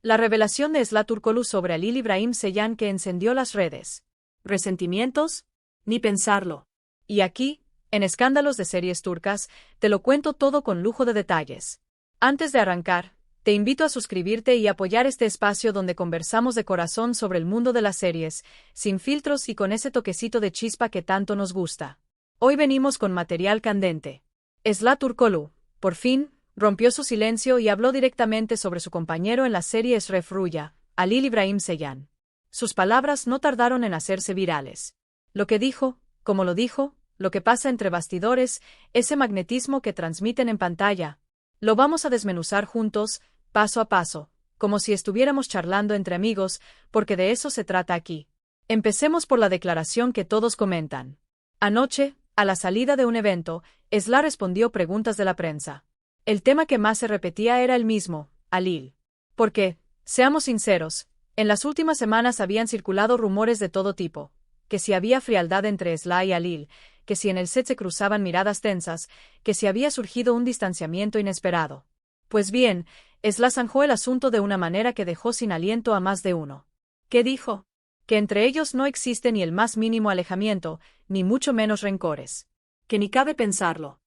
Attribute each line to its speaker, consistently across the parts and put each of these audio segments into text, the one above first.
Speaker 1: La revelación de Esla Turkoglu sobre Halil Ibrahim Ceylan que encendió las redes. ¿Resentimientos? Ni pensarlo. Y aquí, en Escándalos de Series Turcas, te lo cuento todo con lujo de detalles. Antes de arrancar, te invito a suscribirte y apoyar este espacio donde conversamos de corazón sobre el mundo de las series, sin filtros y con ese toquecito de chispa que tanto nos gusta. Hoy venimos con material candente. Esla Turkoglu, por fin, rompió su silencio y habló directamente sobre su compañero en la serie Eşref Rüya, Halil Ibrahim Ceylan. Sus palabras no tardaron en hacerse virales. Lo que dijo, como lo dijo, lo que pasa entre bastidores, ese magnetismo que transmiten en pantalla. Lo vamos a desmenuzar juntos, paso a paso, como si estuviéramos charlando entre amigos, porque de eso se trata aquí. Empecemos por la declaración que todos comentan. Anoche, a la salida de un evento, Esla respondió preguntas de la prensa. El tema que más se repetía era el mismo, Halil. Porque, seamos sinceros, en las últimas semanas habían circulado rumores de todo tipo, que si había frialdad entre Esla y Halil, que si en el set se cruzaban miradas tensas, que si había surgido un distanciamiento inesperado. Pues bien, Esla zanjó el asunto de una manera que dejó sin aliento a más de uno. ¿Qué dijo? Que entre ellos no existe ni el más mínimo alejamiento, ni mucho menos rencores. Que ni cabe pensarlo.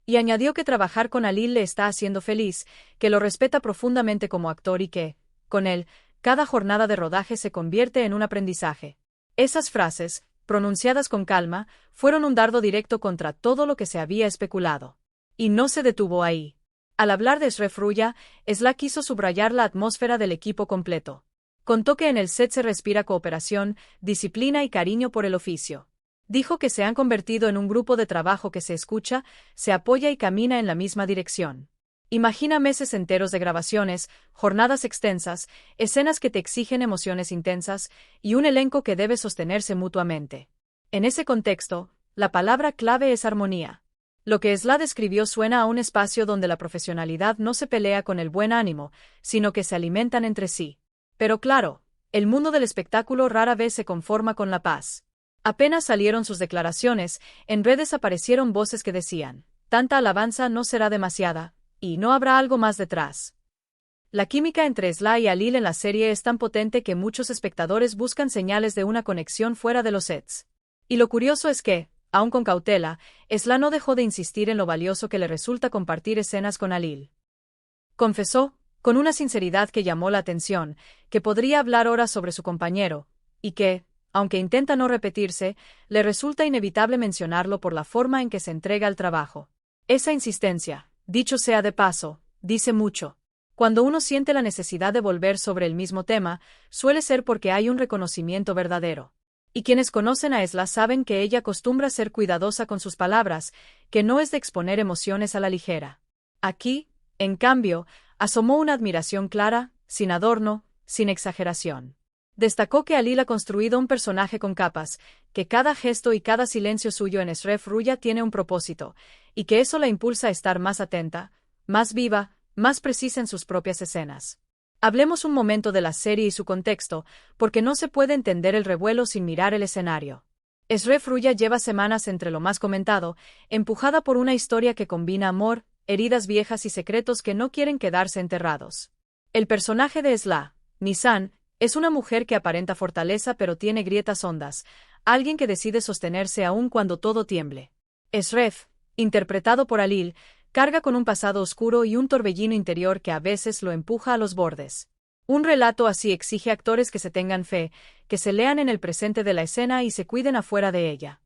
Speaker 1: Y añadió que trabajar con Halil le está haciendo feliz, que lo respeta profundamente como actor y que, con él, cada jornada de rodaje se convierte en un aprendizaje. Esas frases, pronunciadas con calma, fueron un dardo directo contra todo lo que se había especulado. Y no se detuvo ahí. Al hablar de Eşref Rüya, Esla quiso subrayar la atmósfera del equipo completo. Contó que en el set se respira cooperación, disciplina y cariño por el oficio. Dijo que se han convertido en un grupo de trabajo que se escucha, se apoya y camina en la misma dirección. Imagina meses enteros de grabaciones, jornadas extensas, escenas que te exigen emociones intensas, y un elenco que debe sostenerse mutuamente. En ese contexto, la palabra clave es armonía. Lo que Esla describió suena a un espacio donde la profesionalidad no se pelea con el buen ánimo, sino que se alimentan entre sí. Pero claro, el mundo del espectáculo rara vez se conforma con la paz. Apenas salieron sus declaraciones, en redes aparecieron voces que decían, tanta alabanza no será demasiada, y no habrá algo más detrás. La química entre Esla y Halil en la serie es tan potente que muchos espectadores buscan señales de una conexión fuera de los sets. Y lo curioso es que, aun con cautela, Esla no dejó de insistir en lo valioso que le resulta compartir escenas con Halil. Confesó, con una sinceridad que llamó la atención, que podría hablar horas sobre su compañero, y que, aunque intenta no repetirse, le resulta inevitable mencionarlo por la forma en que se entrega al trabajo. Esa insistencia, dicho sea de paso, dice mucho. Cuando uno siente la necesidad de volver sobre el mismo tema, suele ser porque hay un reconocimiento verdadero. Y quienes conocen a Esla saben que ella acostumbra ser cuidadosa con sus palabras, que no es de exponer emociones a la ligera. Aquí, en cambio, asomó una admiración clara, sin adorno, sin exageración. Destacó que Halil ha construido un personaje con capas, que cada gesto y cada silencio suyo en Eşref Rüya tiene un propósito, y que eso la impulsa a estar más atenta, más viva, más precisa en sus propias escenas. Hablemos un momento de la serie y su contexto, porque no se puede entender el revuelo sin mirar el escenario. Eşref Rüya lleva semanas entre lo más comentado, empujada por una historia que combina amor, heridas viejas y secretos que no quieren quedarse enterrados. El personaje de Esla, Nisan, es una mujer que aparenta fortaleza pero tiene grietas hondas, alguien que decide sostenerse aún cuando todo tiemble. Eşref, interpretado por Halil, carga con un pasado oscuro y un torbellino interior que a veces lo empuja a los bordes. Un relato así exige actores que se tengan fe, que se lean en el presente de la escena y se cuiden afuera de ella.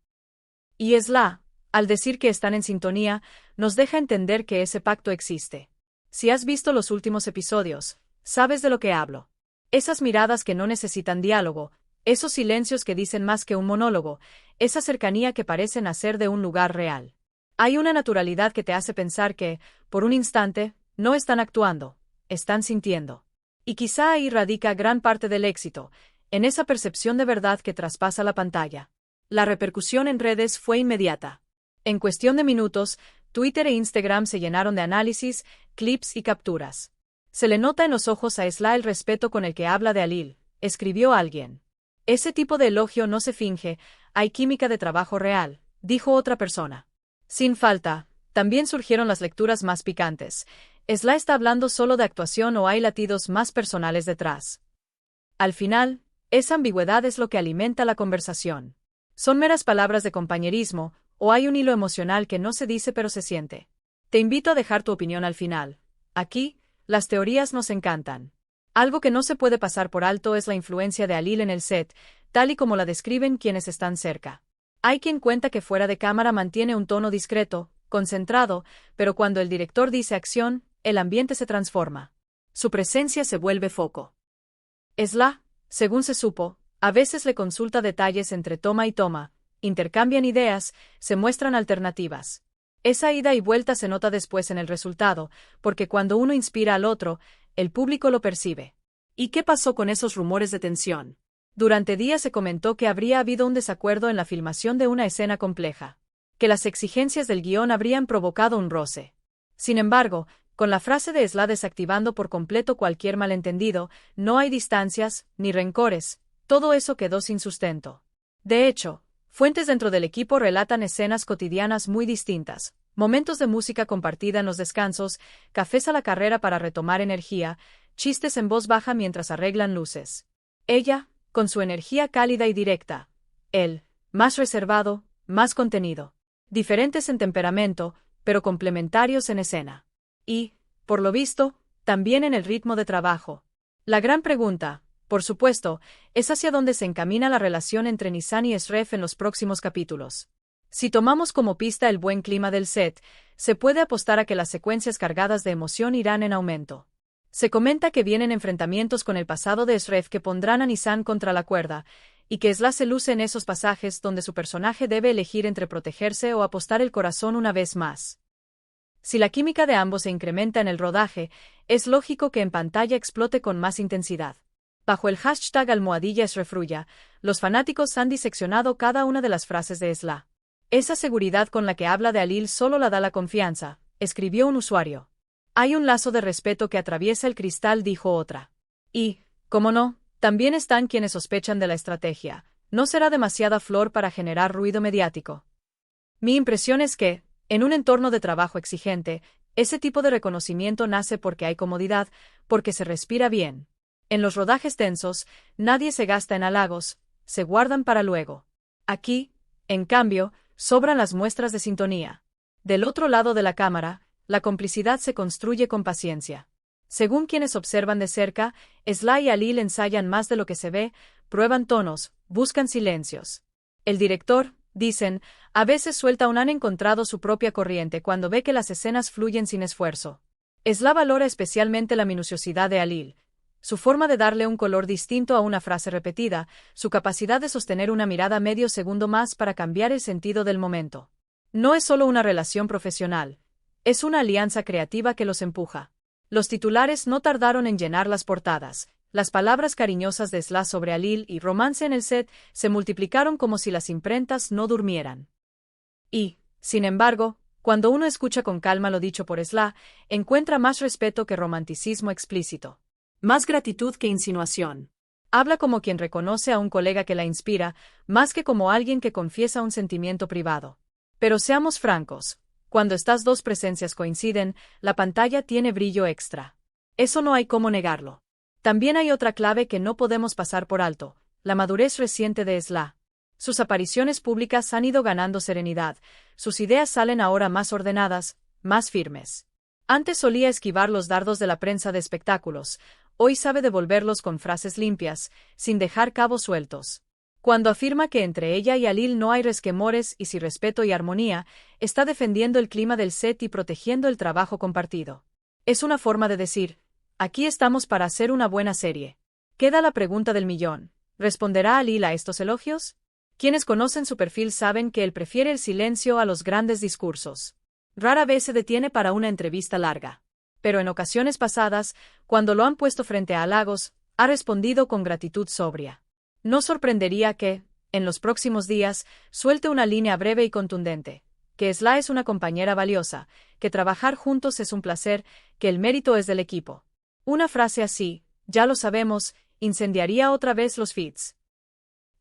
Speaker 1: Y Esla, al decir que están en sintonía, nos deja entender que ese pacto existe. Si has visto los últimos episodios, sabes de lo que hablo. Esas miradas que no necesitan diálogo, esos silencios que dicen más que un monólogo, esa cercanía que parece nacer de un lugar real. Hay una naturalidad que te hace pensar que, por un instante, no están actuando, están sintiendo. Y quizá ahí radica gran parte del éxito, en esa percepción de verdad que traspasa la pantalla. La repercusión en redes fue inmediata. En cuestión de minutos, Twitter e Instagram se llenaron de análisis, clips y capturas. Se le nota en los ojos a Esla el respeto con el que habla de Halil, escribió alguien. Ese tipo de elogio no se finge, hay química de trabajo real, dijo otra persona. Sin falta, también surgieron las lecturas más picantes. ¿Esla está hablando solo de actuación o hay latidos más personales detrás? Al final, esa ambigüedad es lo que alimenta la conversación. ¿Son meras palabras de compañerismo, o hay un hilo emocional que no se dice pero se siente? Te invito a dejar tu opinión al final. Aquí, las teorías nos encantan. Algo que no se puede pasar por alto es la influencia de Alil en el set, tal y como la describen quienes están cerca. Hay quien cuenta que fuera de cámara mantiene un tono discreto, concentrado, pero cuando el director dice acción, el ambiente se transforma. Su presencia se vuelve foco. Esla, según se supo, a veces le consulta detalles entre toma y toma, intercambian ideas, se muestran alternativas. Esa ida y vuelta se nota después en el resultado, porque cuando uno inspira al otro, el público lo percibe. ¿Y qué pasó con esos rumores de tensión? Durante días se comentó que habría habido un desacuerdo en la filmación de una escena compleja, que las exigencias del guión habrían provocado un roce. Sin embargo, con la frase de Esla desactivando por completo cualquier malentendido, no hay distancias, ni rencores, todo eso quedó sin sustento. De hecho, fuentes dentro del equipo relatan escenas cotidianas muy distintas, momentos de música compartida en los descansos, cafés a la carrera para retomar energía, chistes en voz baja mientras arreglan luces. Ella, con su energía cálida y directa. Él, más reservado, más contenido. Diferentes en temperamento, pero complementarios en escena. Y, por lo visto, también en el ritmo de trabajo. La gran pregunta, por supuesto, es hacia dónde se encamina la relación entre Nissan y Esref en los próximos capítulos. Si tomamos como pista el buen clima del set, se puede apostar a que las secuencias cargadas de emoción irán en aumento. Se comenta que vienen enfrentamientos con el pasado de Esref que pondrán a Nissan contra la cuerda, y que Esla se luce en esos pasajes donde su personaje debe elegir entre protegerse o apostar el corazón una vez más. Si la química de ambos se incrementa en el rodaje, es lógico que en pantalla explote con más intensidad. Bajo el hashtag #Esrefrulla, los fanáticos han diseccionado cada una de las frases de Esla. Esa seguridad con la que habla de Alil solo la da la confianza, escribió un usuario. Hay un lazo de respeto que atraviesa el cristal, dijo otra. Y, cómo no, también están quienes sospechan de la estrategia. No será demasiada flor para generar ruido mediático. Mi impresión es que, en un entorno de trabajo exigente, ese tipo de reconocimiento nace porque hay comodidad, porque se respira bien. En los rodajes tensos, nadie se gasta en halagos, se guardan para luego. Aquí, en cambio, sobran las muestras de sintonía. Del otro lado de la cámara, la complicidad se construye con paciencia. Según quienes observan de cerca, Esla y Alil ensayan más de lo que se ve, prueban tonos, buscan silencios. El director, dicen, a veces suelta un han encontrado su propia corriente cuando ve que las escenas fluyen sin esfuerzo. Esla valora especialmente la minuciosidad de Alil, su forma de darle un color distinto a una frase repetida, su capacidad de sostener una mirada medio segundo más para cambiar el sentido del momento. No es solo una relación profesional, es una alianza creativa que los empuja. Los titulares no tardaron en llenar las portadas. Las palabras cariñosas de Esla sobre Alil y romance en el set se multiplicaron como si las imprentas no durmieran. Y, sin embargo, cuando uno escucha con calma lo dicho por Esla, encuentra más respeto que romanticismo explícito. Más gratitud que insinuación. Habla como quien reconoce a un colega que la inspira, más que como alguien que confiesa un sentimiento privado. Pero seamos francos, cuando estas dos presencias coinciden, la pantalla tiene brillo extra. Eso no hay cómo negarlo. También hay otra clave que no podemos pasar por alto, la madurez reciente de Esla. Sus apariciones públicas han ido ganando serenidad, sus ideas salen ahora más ordenadas, más firmes. Antes solía esquivar los dardos de la prensa de espectáculos, hoy sabe devolverlos con frases limpias, sin dejar cabos sueltos. Cuando afirma que entre ella y Alil no hay resquemores y sin respeto y armonía, está defendiendo el clima del set y protegiendo el trabajo compartido. Es una forma de decir, aquí estamos para hacer una buena serie. Queda la pregunta del millón. ¿Responderá Alil a estos elogios? Quienes conocen su perfil saben que él prefiere el silencio a los grandes discursos. Rara vez se detiene para una entrevista larga. Pero en ocasiones pasadas, cuando lo han puesto frente a halagos, ha respondido con gratitud sobria. No sorprendería que, en los próximos días, suelte una línea breve y contundente, que Esla es una compañera valiosa, que trabajar juntos es un placer, que el mérito es del equipo. Una frase así, ya lo sabemos, incendiaría otra vez los feeds.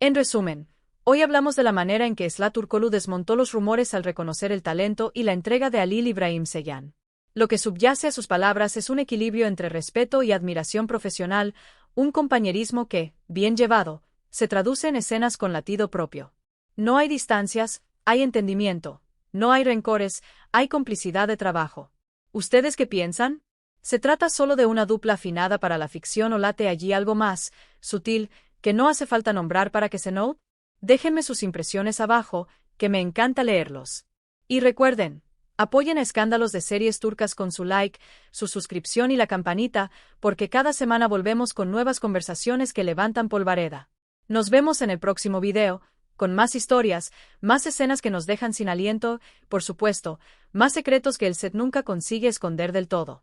Speaker 1: En resumen, hoy hablamos de la manera en que Esla Turkoglu desmontó los rumores al reconocer el talento y la entrega de Alil Ibrahim Ceylan. Lo que subyace a sus palabras es un equilibrio entre respeto y admiración profesional, un compañerismo que, bien llevado, se traduce en escenas con latido propio. No hay distancias, hay entendimiento. No hay rencores, hay complicidad de trabajo. ¿Ustedes qué piensan? ¿Se trata solo de una dupla afinada para la ficción o late allí algo más, sutil, que no hace falta nombrar para que se note? Déjenme sus impresiones abajo, que me encanta leerlos. Y recuerden, apoyen a Escándalos de Series Turcas con su like, su suscripción y la campanita, porque cada semana volvemos con nuevas conversaciones que levantan polvareda. Nos vemos en el próximo video, con más historias, más escenas que nos dejan sin aliento, por supuesto, más secretos que el set nunca consigue esconder del todo.